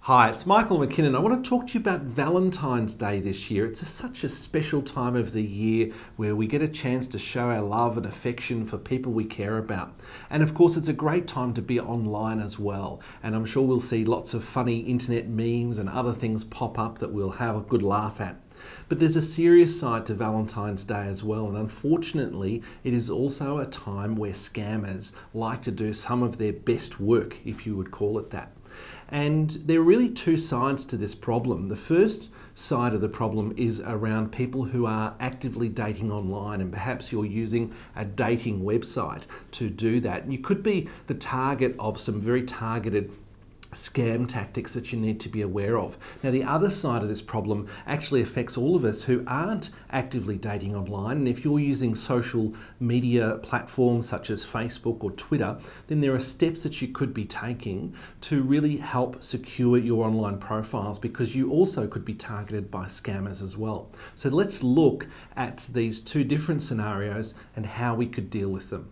Hi, it's Michael McKinnon. I want to talk to you about Valentine's Day this year. It's such a special time of the year where we get a chance to show our love and affection for people we care about. And of course, it's a great time to be online as well. And I'm sure we'll see lots of funny internet memes and other things pop up that we'll have a good laugh at. But there's a serious side to Valentine's Day as well, and unfortunately it is also a time where scammers like to do some of their best work, if you would call it that. And there are really two sides to this problem. The first side of the problem is around people who are actively dating online, and perhaps you're using a dating website to do that. You could be the target of some very targeted scam tactics that you need to be aware of. Now, the other side of this problem actually affects all of us who aren't actively dating online, and if you're using social media platforms such as Facebook or Twitter, then there are steps that you could be taking to really help secure your online profiles, because you also could be targeted by scammers as well. So let's look at these two different scenarios and how we could deal with them.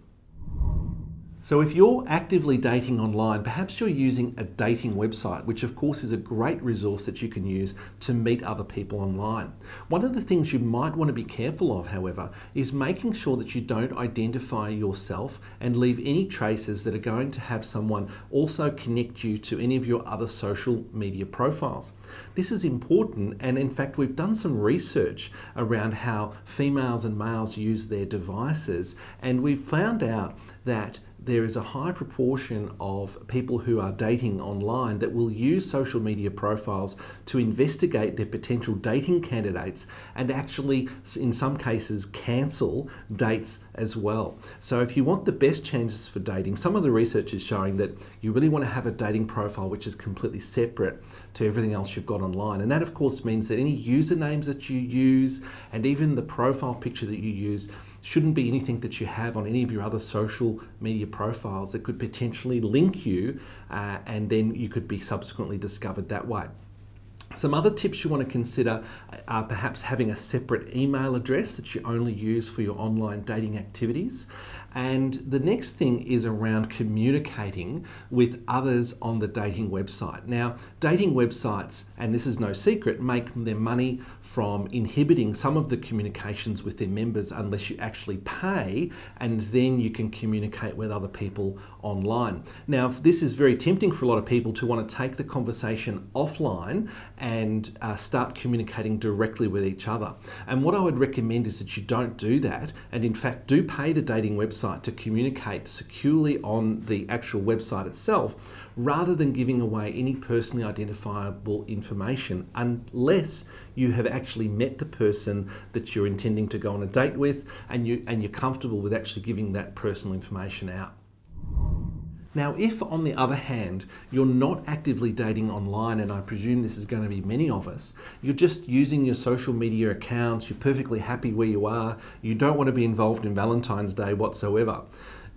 So if you're actively dating online, perhaps you're using a dating website, which of course is a great resource that you can use to meet other people online. One of the things you might want to be careful of, however, is making sure that you don't identify yourself and leave any traces that are going to have someone also connect you to any of your other social media profiles. This is important, and in fact we've done some research around how females and males use their devices, and we've found out that there is a high proportion of people who are dating online that will use social media profiles to investigate their potential dating candidates and actually, in some cases, cancel dates as well. So if you want the best chances for dating, some of the research is showing that you really want to have a dating profile which is completely separate to everything else you've got online. And that of course means that any usernames that you use and even the profile picture that you use shouldn't be anything that you have on any of your other social media profiles that could potentially link you, and then you could be subsequently discovered that way. Some other tips you want to consider are perhaps having a separate email address that you only use for your online dating activities. And the next thing is around communicating with others on the dating website. Now, dating websites, and this is no secret, make their money from inhibiting some of the communications with their members unless you actually pay, and then you can communicate with other people online. Now, this is very tempting for a lot of people to want to take the conversation offline and start communicating directly with each other. And what I would recommend is that you don't do that, and in fact do pay the dating website to communicate securely on the actual website itself, rather than giving away any personally identifiable information unless you have actually met the person that you're intending to go on a date with, and you're comfortable with actually giving that personal information out. Now, if on the other hand, you're not actively dating online, and I presume this is going to be many of us, you're just using your social media accounts, you're perfectly happy where you are, you don't want to be involved in Valentine's Day whatsoever.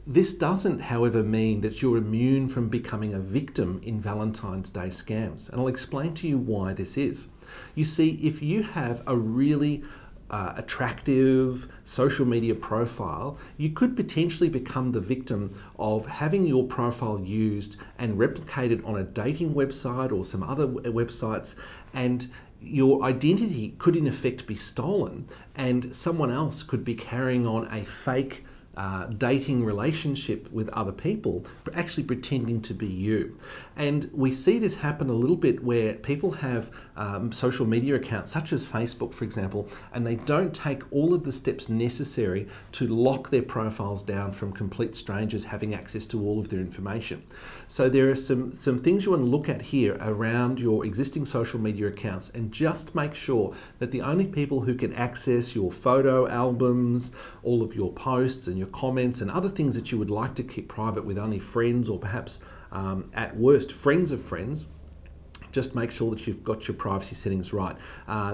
This doesn't, however, mean that you're immune from becoming a victim in Valentine's Day scams, and I'll explain to you why this is. You see, if you have a really attractive social media profile, you could potentially become the victim of having your profile used and replicated on a dating website or some other websites, and your identity could in effect be stolen, and someone else could be carrying on a fake dating relationship with other people, actually pretending to be you. And we see this happen a little bit where people have social media accounts such as Facebook, for example, and they don't take all of the steps necessary to lock their profiles down from complete strangers having access to all of their information. So there are some things you want to look at here around your existing social media accounts, and just make sure that the only people who can access your photo albums, all of your posts and your comments and other things that you would like to keep private with only friends, or perhaps at worst friends of friends, just make sure that you've got your privacy settings right.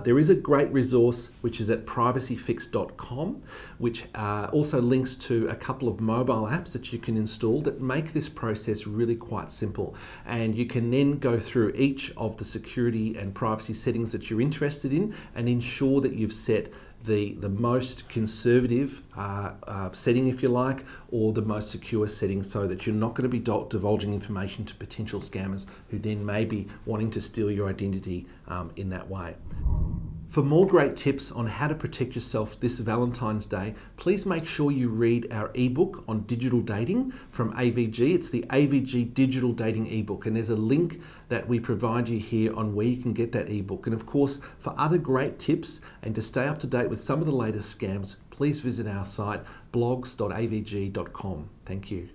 There is a great resource which is at privacyfix.com, which also links to a couple of mobile apps that you can install that make this process really quite simple. And you can then go through each of the security and privacy settings that you're interested in and ensure that you've set the most conservative setting, if you like, or the most secure setting, so that you're not going to be divulging information to potential scammers who then may be wanting to steal your identity in that way. For more great tips on how to protect yourself this Valentine's Day, please make sure you read our ebook on digital dating from AVG. It's the AVG Digital Dating ebook, and there's a link that we provide you here on where you can get that ebook. And of course, for other great tips and to stay up to date with some of the latest scams, please visit our site blogs.avg.com. Thank you.